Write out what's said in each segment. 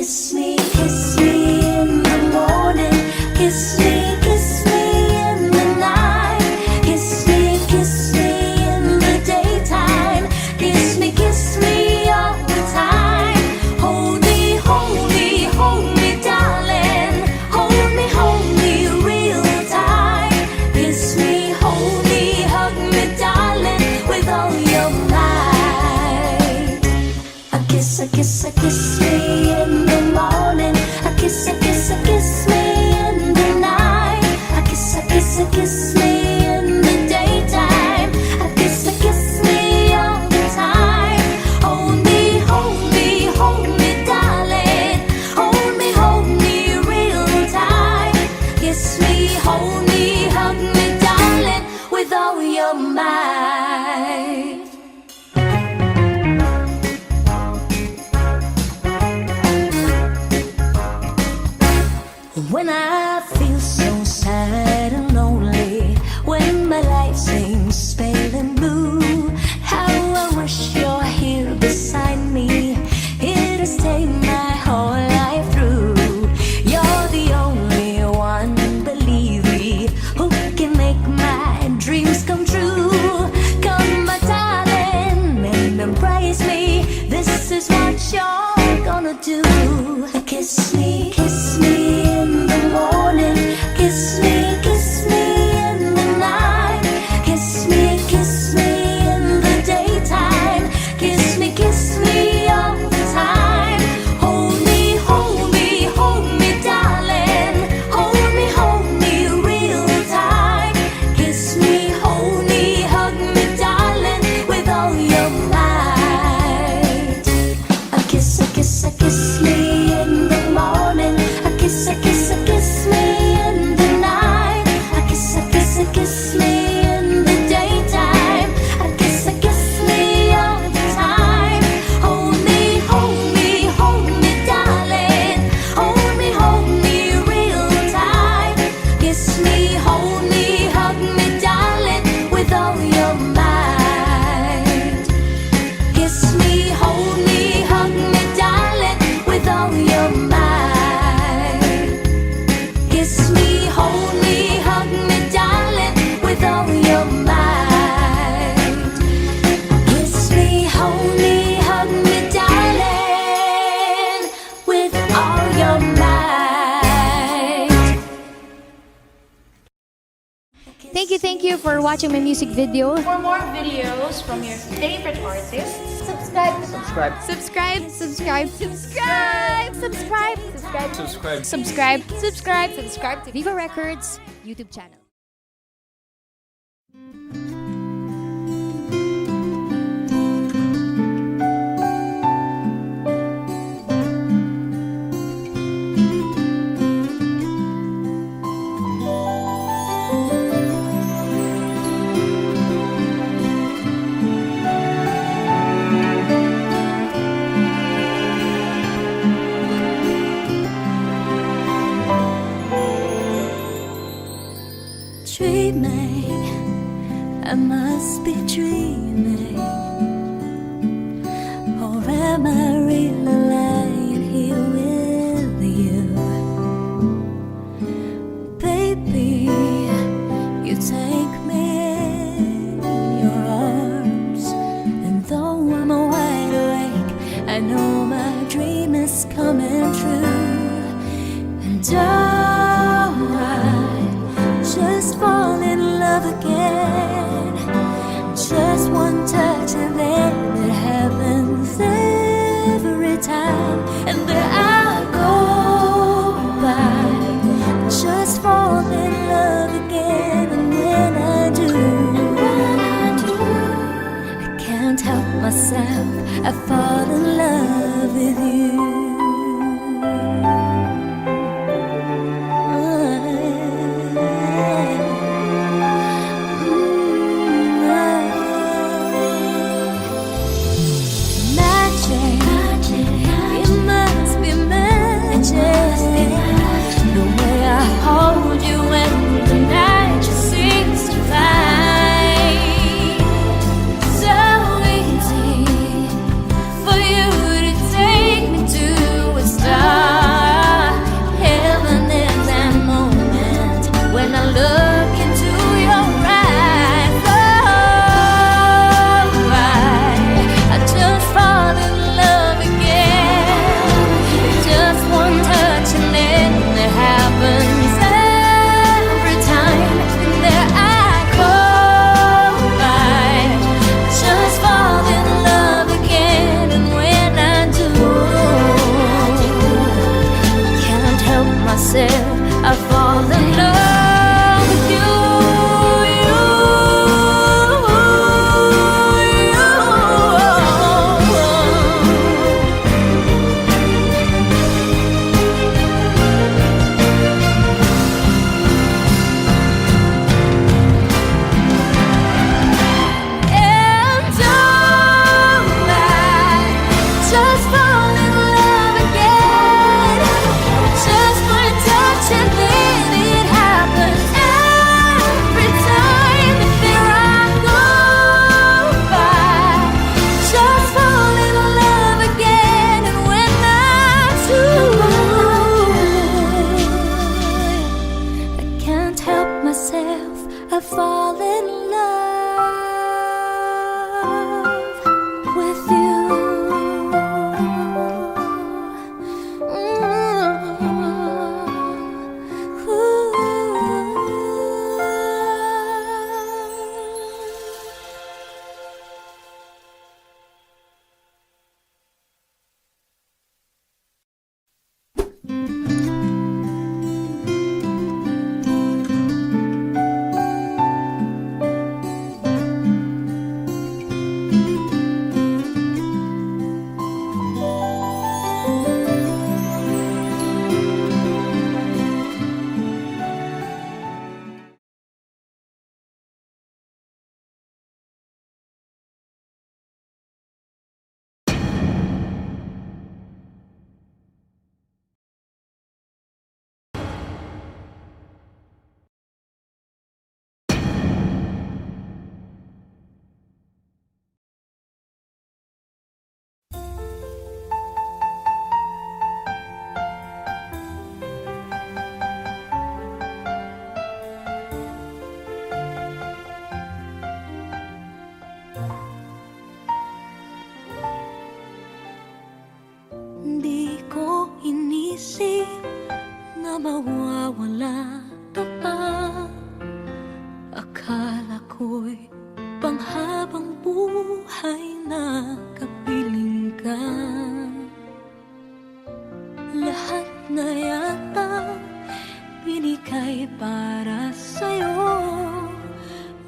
Kiss me in the morning. Kiss me in the night. Kiss me in the daytime. Kiss me all the time. Hold me, darling. Hold me real tight. Kiss me, hold me, hug me, darling, with all your might. A kiss me in the morning. A kiss me in the night. A kiss me in the daytime. A kiss me all the time. Hold me, darling. Hold me real tight. Kiss me, hold me, hug me, darling, with all your might. When I feel so sad and lonely, when my life seems pale and blue, how I wish you're here beside me, here to stay my whole life through. You're the only one, believe me, who can make my dreams come true. Come, my darling, and embrace me. This is what you're gonna do. Kiss me in the morning. Kiss me in the night. Kiss me in the daytime. Kiss me all the time. Hold me, darling. Hold me real tight. Kiss me, hold me, hug me, darling, with all your might. A kiss me in the morning. A kiss me in the night. A kiss me in the daytime. A kiss me all the time. Hold me, darling. Hold me real tight. Kiss me, hold me, hug me, darling, with all your might. Kiss me, hold me, hug me, darling, with all your might. Kiss me, hold me, hug me, darling, with all your might. Kiss me, hold me, hug me, darling, with all your might. Thank you for watching my music video. For more videos from your favorite artists, subscribe. Subscribe to Viva Records YouTube channel. Dreaming, I must be dreaming, or am I really lying here with you? Baby, you take me in your arms, and though I'm wide awake, I know my dream is coming true. And I just fall in love again. Just one touch and then it happens every time. And there I go by, just fall in love again. And when I do, I can't help myself, I fall in love with you. For you to Di ko inisip na mawawala ka pa. Akala ko'y panghabang buhay na kapiling ka. Lahat na yata binigay para sa'yo,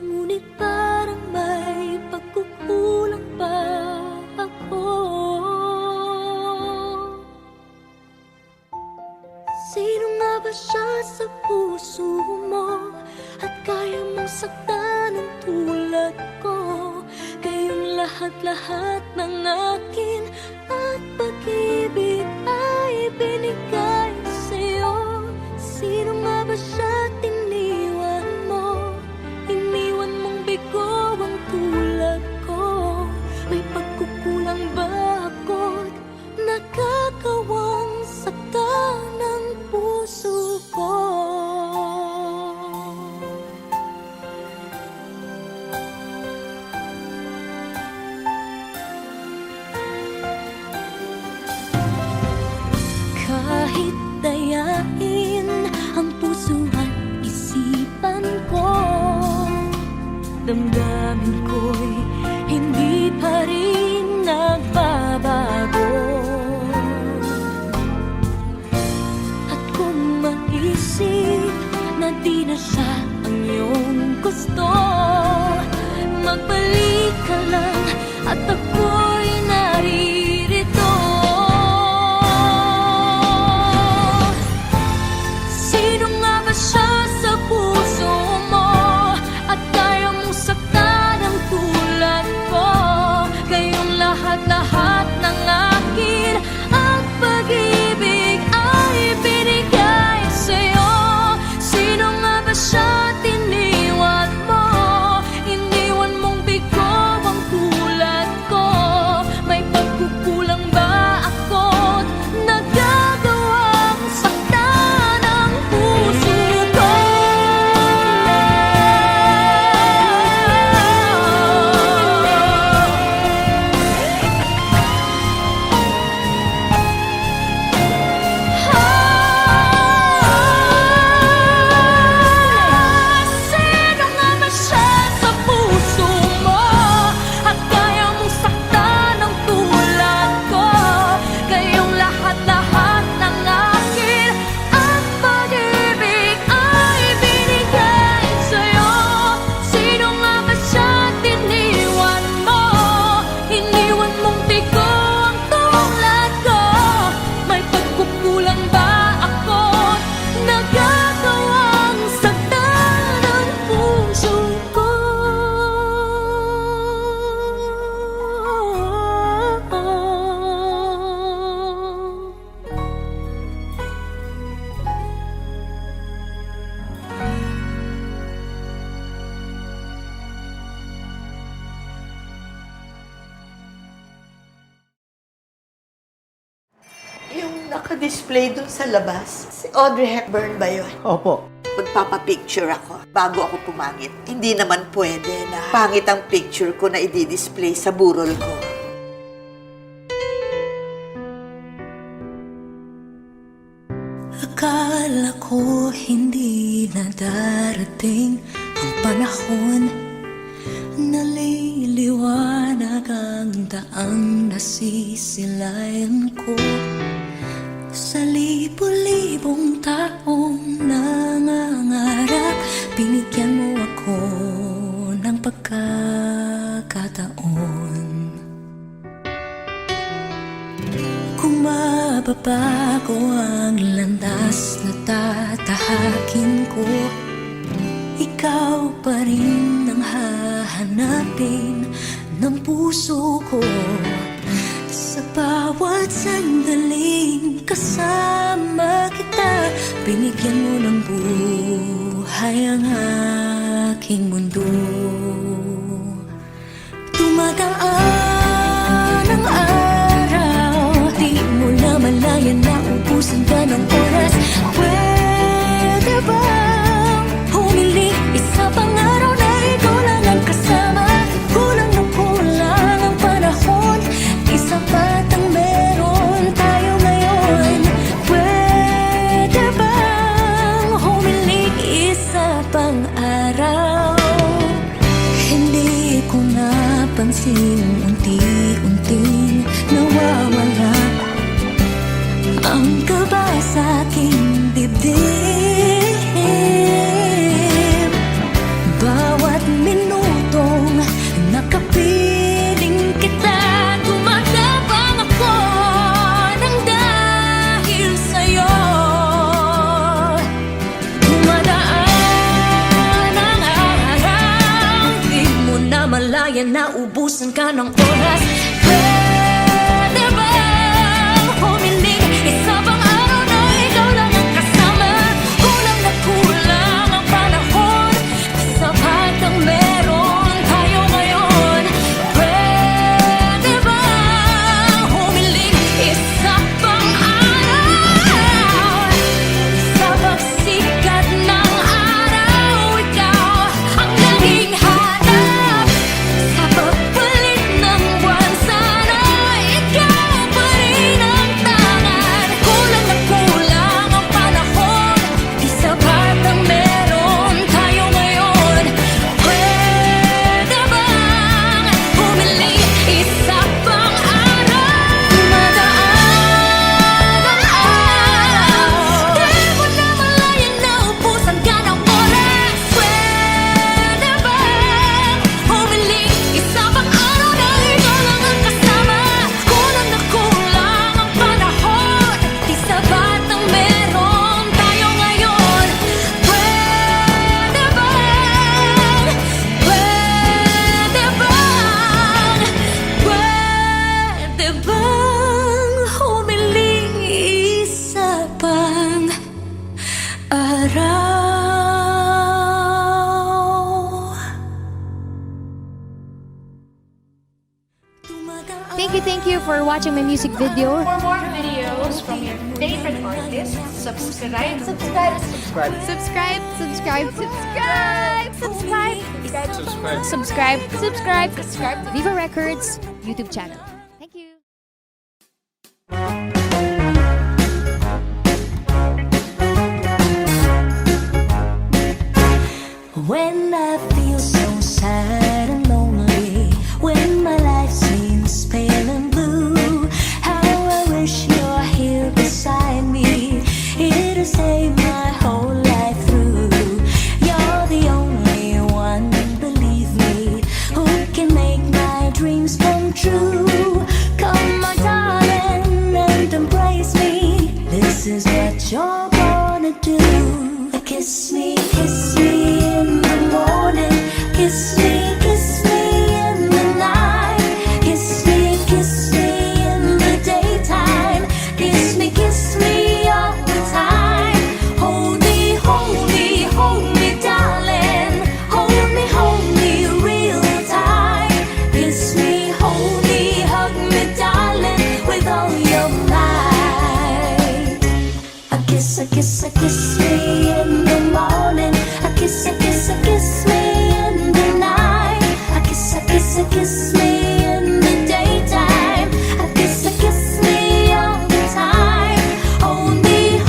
ngunit parang may pagkukulang pa ako. Sino nga ba siya sa puso mo at kaya mong saktan ng tulad ko? Kayong lahat-lahat ng akin at pag-ibig ay binigay sa'yo. Sino nga ba siya tiniwan mo? Iniwan mong bigo ang tulad ko. May pagkukulang ba ako't nagkakawang saktan ng puso ko? Kahit dayain ang puso at isipan ko, damdamin ko'y hindi pa rin nagbabago. At kung maisip na di na siya ang iyong gusto, magbalik ka lang at ako'y naririto. Sino nga ba siya sa puso mo at kaya mong saktan ang tulad ko? Kayong lahat-lahat ng akin at pag-ibig ay binigay sa'yo. Sino nga ba siya tiniwan mo? Iniwan mong bigo ang tulad ko. May pagkukulang ba ako't nagagawang saktan ang puso ko? Sino nga ba siya sa puso mo at kaya mong saktan ang tulad ko? Kayong lahat-lahat ng akin at pag-ibig ay binigay sa'yo. Sino nga ba siya tiniwan mo? Iniwan mong bigo ang tulad ko. May pagkukulang ba ako't nagagawang saktan ang puso ko? Yung naka-display dun sa labas, si Audrey Hepburn ba yun? Opo. Magpapapicture ako bago ako pumangit. Hindi naman pwede na pangit ang picture ko na i-display sa burol ko. Akala ko hindi na darating ang panahon na liliwanag ang daang nasisilayan ko. Sa libo-libong taong nangangarap, binigyan mo ako ng pagkakataon. Kung mababago ang landas na tatahakin ko, ikaw pa rin ang hahanapin ng puso ko. Sa bawat sandaling kasama kita, binigyan mo ng buhay ang aking mundo. Tumataan ang araw, di mo na malayan na ubusin ka ng oras. Pwede bang humiling isa pang araw na ikaw lang ang kasama? Kulang na kulang ang panahon, di sapat ang meron tayo namamalayan na ubusan ka ng oras. Pwede bang humiling isa pang araw na ikaw lang ang kasama? Kulang na kulang ang panahon, sapat ang meron tayo ngayon. Pwede bang humiling isa pang araw? Sa pagsikat ng araw, ikaw ang naging hanap. Sa pagpalit ng buwan, sana ikaw pa rin ang tangan. Kulang na kulang ang panahon, di sapat ang meron tayo ngayon. Pwede bang humiling isa pang araw? Dumadaan ang araw, di mo namalayan na ubusan ka ng oras. Pwede bang humiling isa pang araw na ikaw lang ang kasama? Kulang na kulang ang panahon, di sapat ang meron tayo ngayon. Pwede bang humiling isa pang araw? Thank you for watching my music video. For more videos from your favorite artists, subscribe. Subscribe, subscribe, subscribe. Viva Records YouTube channel. Thank you. When I feel so sad and lonely, when my life seems pale and blue, how I wish you're here beside me, here to save my whole life through. You're the only one, believe me, who can make my dreams come true. Come, my darling, and embrace me. This is what you're gonna do. Kiss me in the morning. Kiss me in the night. Kiss me in the daytime. Kiss me all the time. Hold me, darling. Hold me real tight. Kiss me, hold me, hug me, darling, with all your might. A kiss me in the morning. A kiss me in the night. A kiss me in the daytime. A kiss me all the time. Hold me,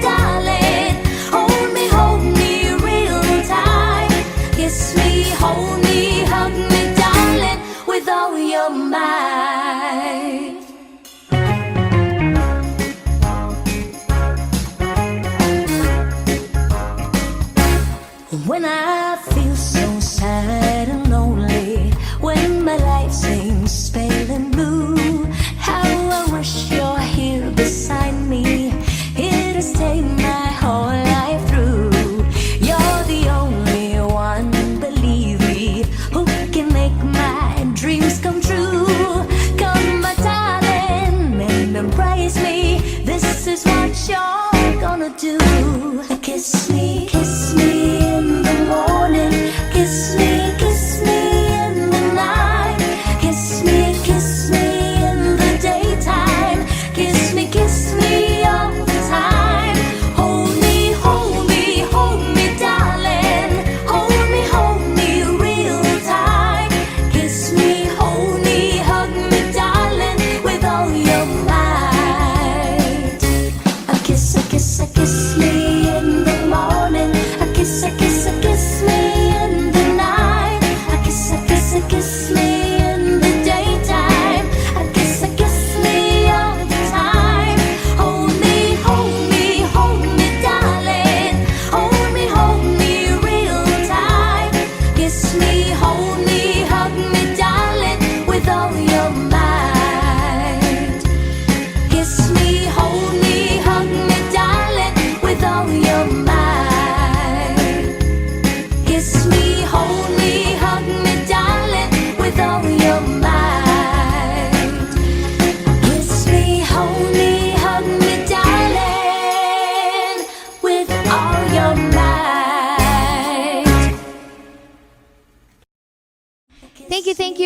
darling. Hold me real tight. Kiss me, hold me, hug me, darling, with all your might.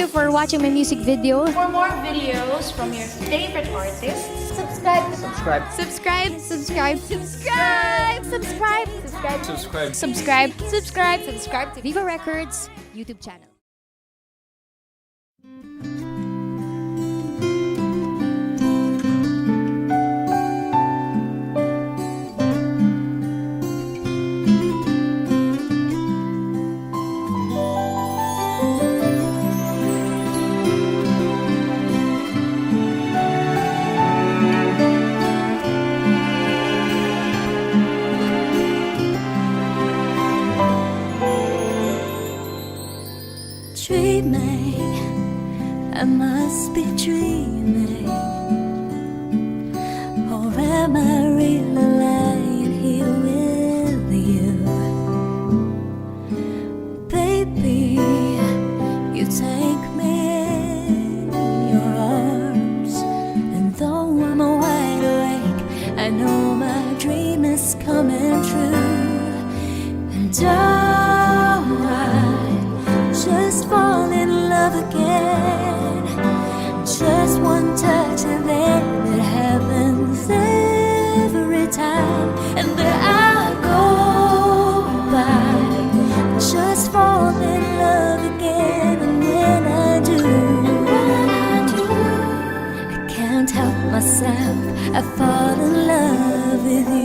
you for watching my music video. For more videos from your favorite artists, Subscribe. Subscribe. Subscribe. Subscribe. Subscribe. Subscribe. Subscribe. Subscribe. Subscribe. Subscribe. Subscribe to Viva Records YouTube channel. Dreaming, I must be dreaming, or am I really lying here with you? Baby, you take me in your arms, and though I'm wide awake, I know my dream is coming true. And I just fall in love again. Just one touch and then it happens every time. And there I go by, just fall in love again. And when I do, I can't help myself, I fall in love with you.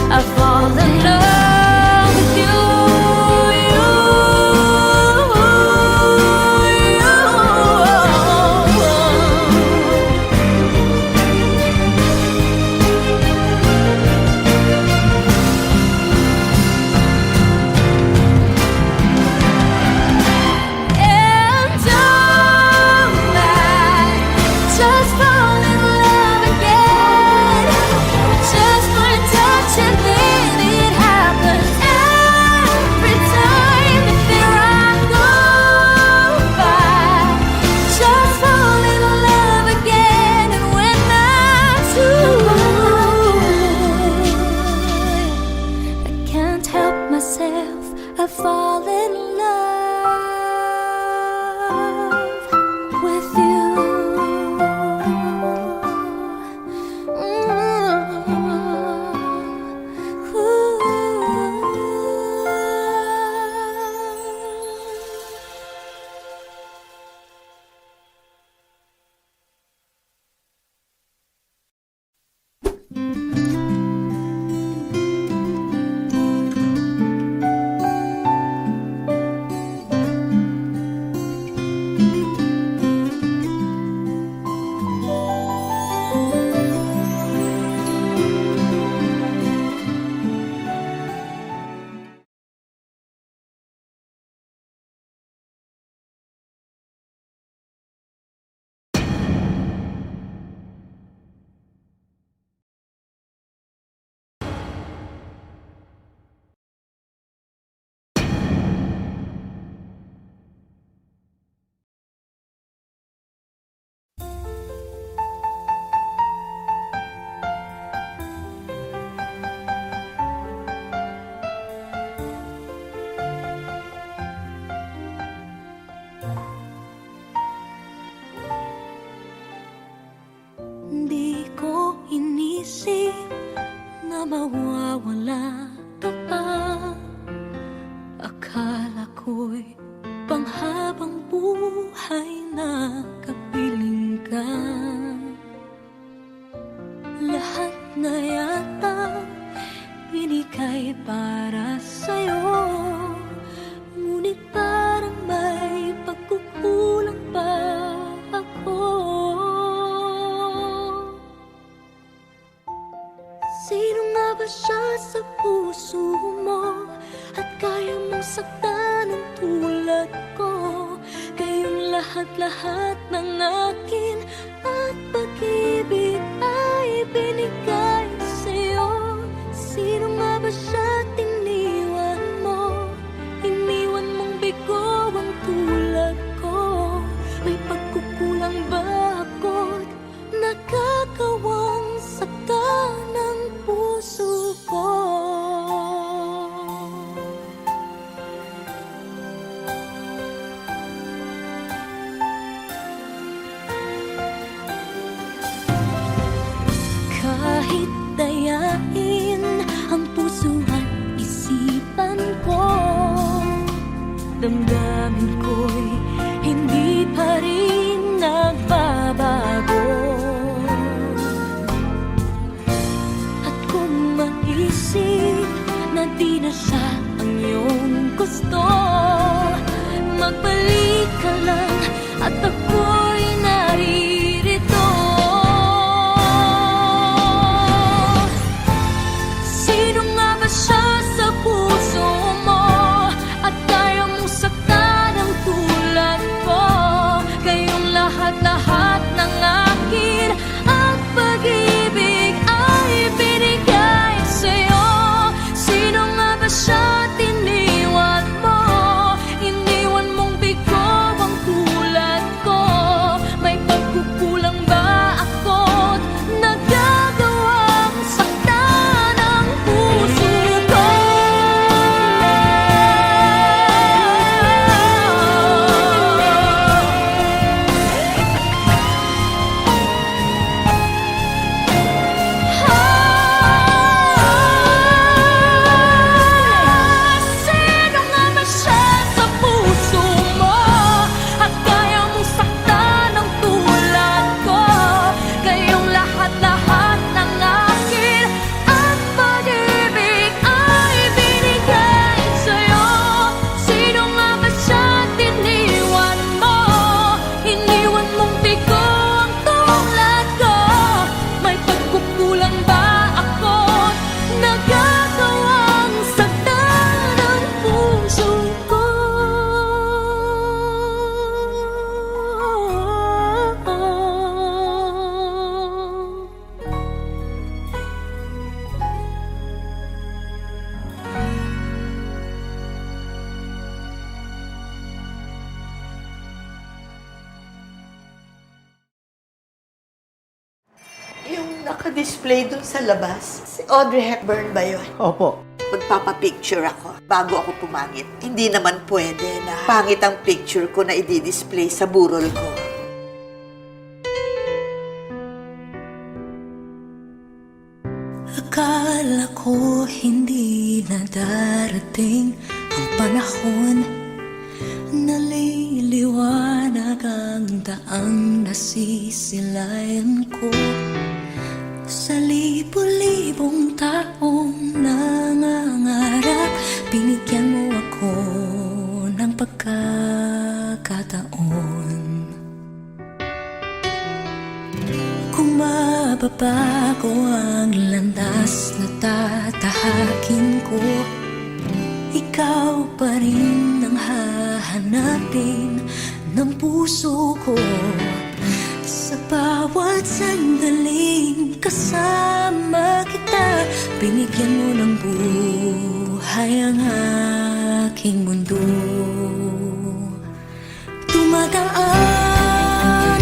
I fall in love with you. I fall in love with you. mawawala ka pa. Akala buhay na kapiling ka. Lahat na yata binigay para sa'yo, ngunit parang may pagkukulang pa ako. Sino nga ba siya sa puso mo at kaya mong saktan ng tulad ko? Kayong lahat-lahat ng akin at pag-ibig ay binigay sa'yo. Sino nga ba siya tiniwan mo? Iniwan mong bigo ang tulad ko. May pagkukulang ba ako't nakakawang saktan ng puso ko? Kahit dayain ang puso at isipan ko, damdamin ko'y hindi pa rin nagbabago. At kung maisip na di na siya ang iyong gusto, magbalik ka lang at ako'y naririto. Sino nga ba siya sa puso mo at kaya mong saktan ang tulad ko? Kayong lahat-lahat ng akin at pag-ibig ay binigay sa'yo. Sino nga ba siya tiniwan mo? Iniwan mong bigo ang tulad ko. May pagkukulang ba ako't nagagawang saktan ang puso ko? Sino nga ba siya sa puso mo at kaya mong saktan ang tulad ko? Kayong lahat-lahat ng akin at pag-ibig ay binigay sa'yo. Sino nga ba siya tiniwan mo? Iniwan mong bigo ang tulad ko. May pagkukulang ba ako't nagagawang saktan ang puso ko? Yung nakadisplay dun sa labas, si Audrey Hepburn ba yun? Opo. Magpapapicture ako bago ako pumangit. Hindi naman pwede na pangit ang picture ko na i-display sa burol ko. Akala ko hindi na darating ang panahon, naliliwanag ang daang nasisilayan ko. Sa libo-libong taong nangangarap, binigyan mo ako ng pagkakataon. Kung mababago ang landas na tatahakin ko, ikaw pa rin ang hahanapin ng puso ko. Sa bawat sandaling kasama kita, binigyan mo ng buhay ang aking mundo. Tumataan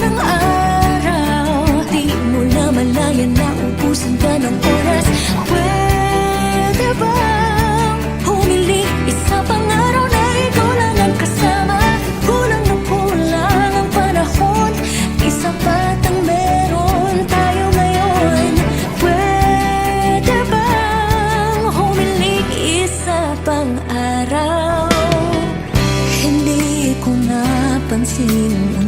ang araw, di mo na malayan na ubusan ka ng oras. Pwede bang humiling isa pang araw na ikaw lang ang kasama? Kulang na kulang ang panahon, isa pat ang meron tayo ngayon. Pwede bang humiling isa pang araw? Hindi ko napansin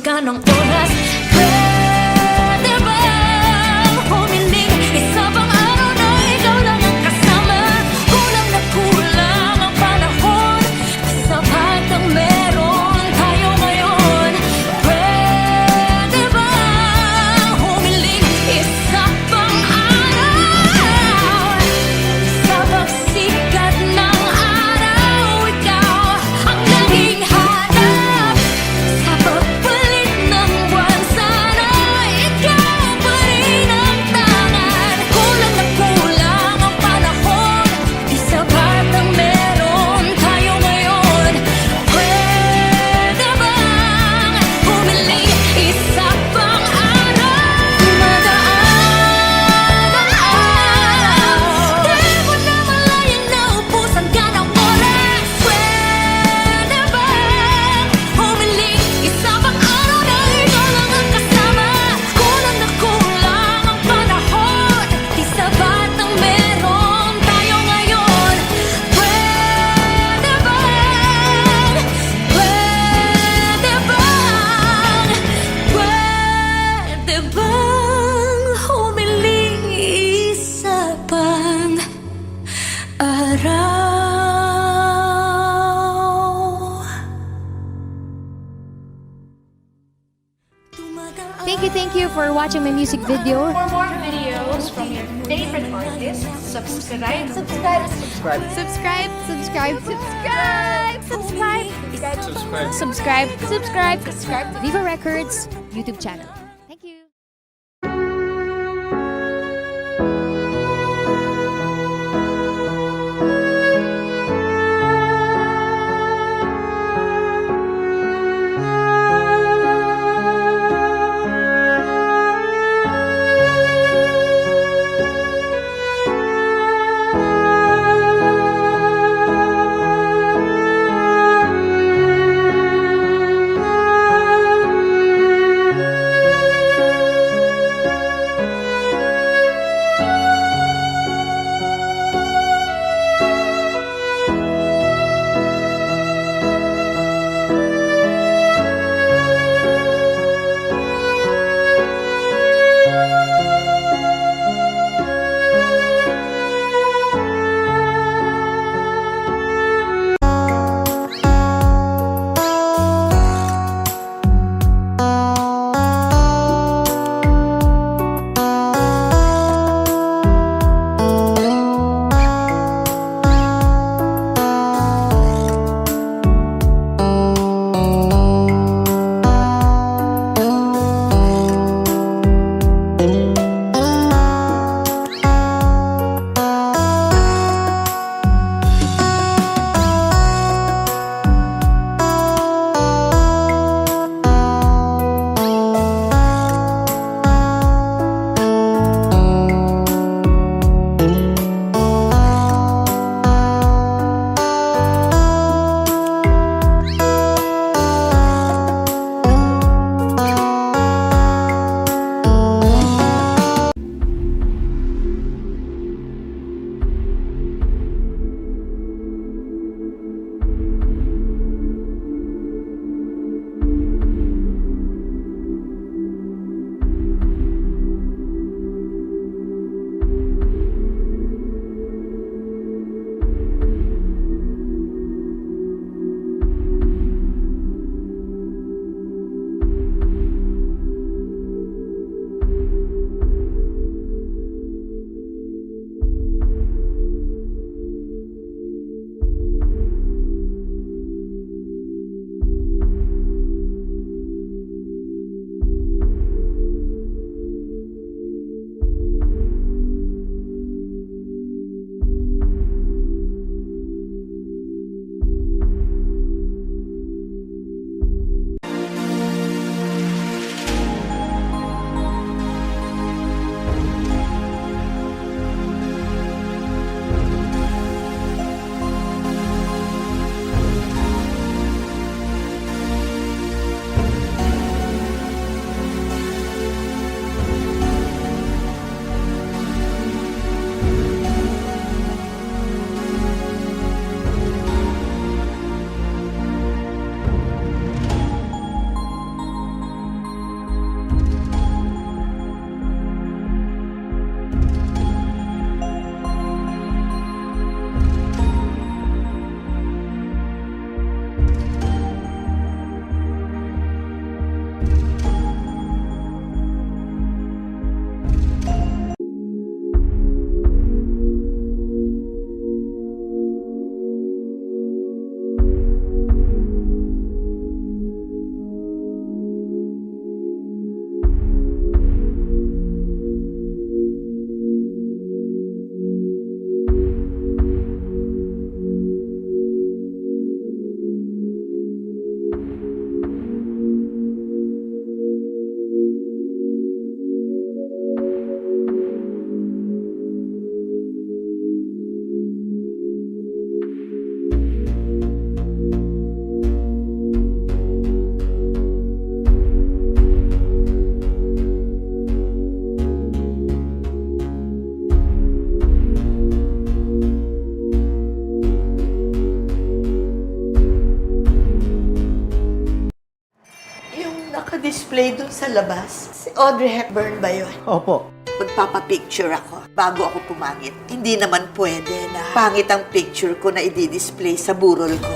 ka ng oras. Pwede bang humiling isa pang araw na ikaw lang ang kasama? Kulang na kulang ang panahon, sapat ang meron tayo ngayon. Pwede bang humiling isa pang araw? Sa pagsikat ng araw, ikaw ang naging hanap. Sa pagpalit ng buwan, sana ikaw pa rin ang tangan. Kulang na kulang ang panahon, di sapat ang meron tayo ngayon. Pwede bang humiling isa pang araw? Dumadaan ang araw, di mo na malayang naubusan ka ng oras. Pwede bang humiling isa pang araw na ikaw lang ang kasama? Kulang na kulang ang panahon, di sapat ang meron tayo ngayon. Pwede bang humiling isa pang araw? Thank you for watching my music video. For more videos from your favorite artists, subscribe. Subscribe, subscribe, subscribe to Viva Records YouTube channel. Thank you. sa labas. Si Audrey Hepburn ba yun? Opo. Magpapapicture ako bago ako pumangit. Hindi naman pwede na pangit ang picture ko na i-display sa burol ko.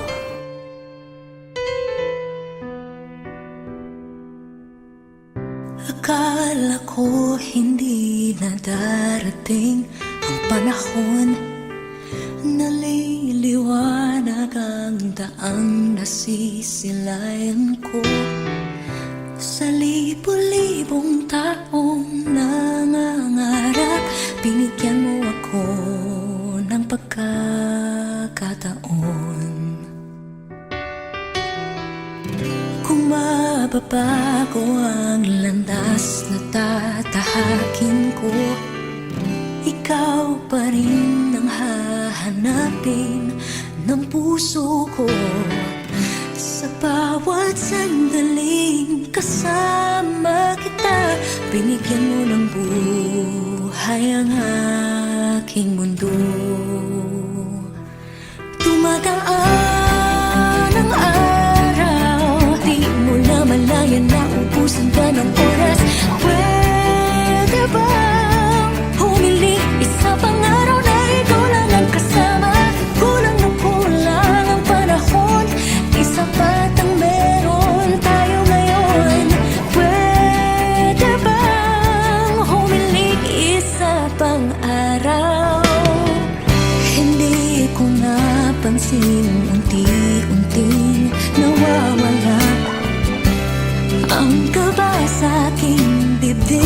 Akala ko hindi na darating ang panahon na liliwanag ang daang nasisilayan ko. Sa libo-libong taong nangangarap, binigyan mo ako ng pagkakataon. Kung mababago ang landas na tatahakin ko, ikaw pa rin ang hahanapin ng puso ko. Sa bawat sandaling kasama kita, binigyan mo ng buhay ang aking mundo. Tumataan ang araw, di mo na malayan na ubusan ka ng oras. Pwede bang humiling isa pang araw na ikaw lang ang kasama? Kulang na kulang ang panahon, di sapat ang meron tayo ngayon. Pwede bang humiling isa pang araw? Hindi ko napansin, unti-unting nawawala ang kaba sa aking dibdib.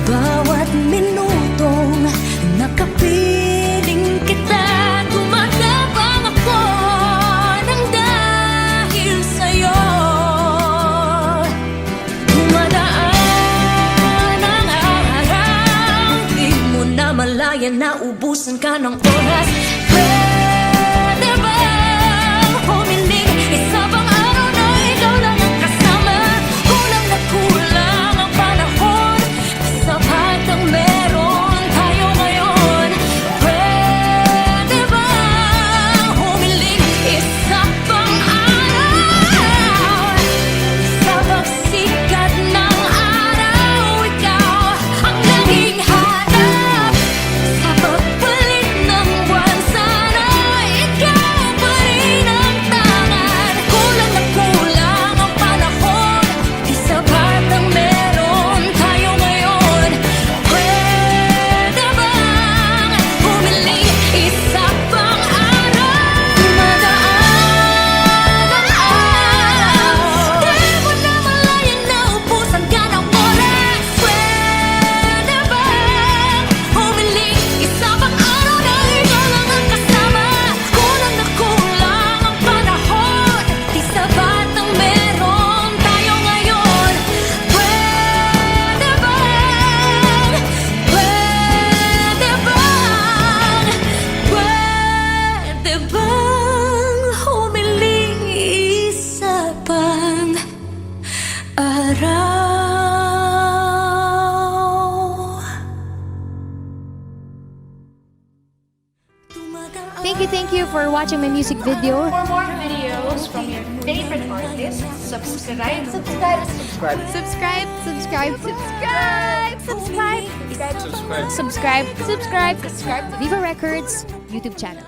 Bawat minutong nakapiling kita, tumatapang ako ng dahil sa'yo. Tumadaan ang araw, di mo na malayan na ubusan ka ng oras. Pwede bang humiling isa pang araw na ikaw lang ang kasama? Kulang na kulang ang panahon, sapat ang meron tayo ngayon. Pwede bang humiling isa pang araw? Sa pagsikat ng araw, ikaw ang naging hanap. Sa pagpalit ng buwan, sana ikaw pa rin ang tangan. Kulang na kulang ang panahon, di sapat ang meron tayo ngayon. Pwede bang humiling isa pang araw? Tumadaan ang araw, di mo na malayan na ubusan ka ng oras. Pwede bang humiling isa pang araw na ikaw lang ang kasama? Kulang na kulang ang panahon, di sapat ang meron tayo ngayon. Pwede bang humiling isa pang araw? Thank you for watching my music video. For more videos from your favorite artists, subscribe. Subscribe, subscribe, subscribe, subscribe, subscribe, subscribe, subscribe, subscribe, Viva Records YouTube channel.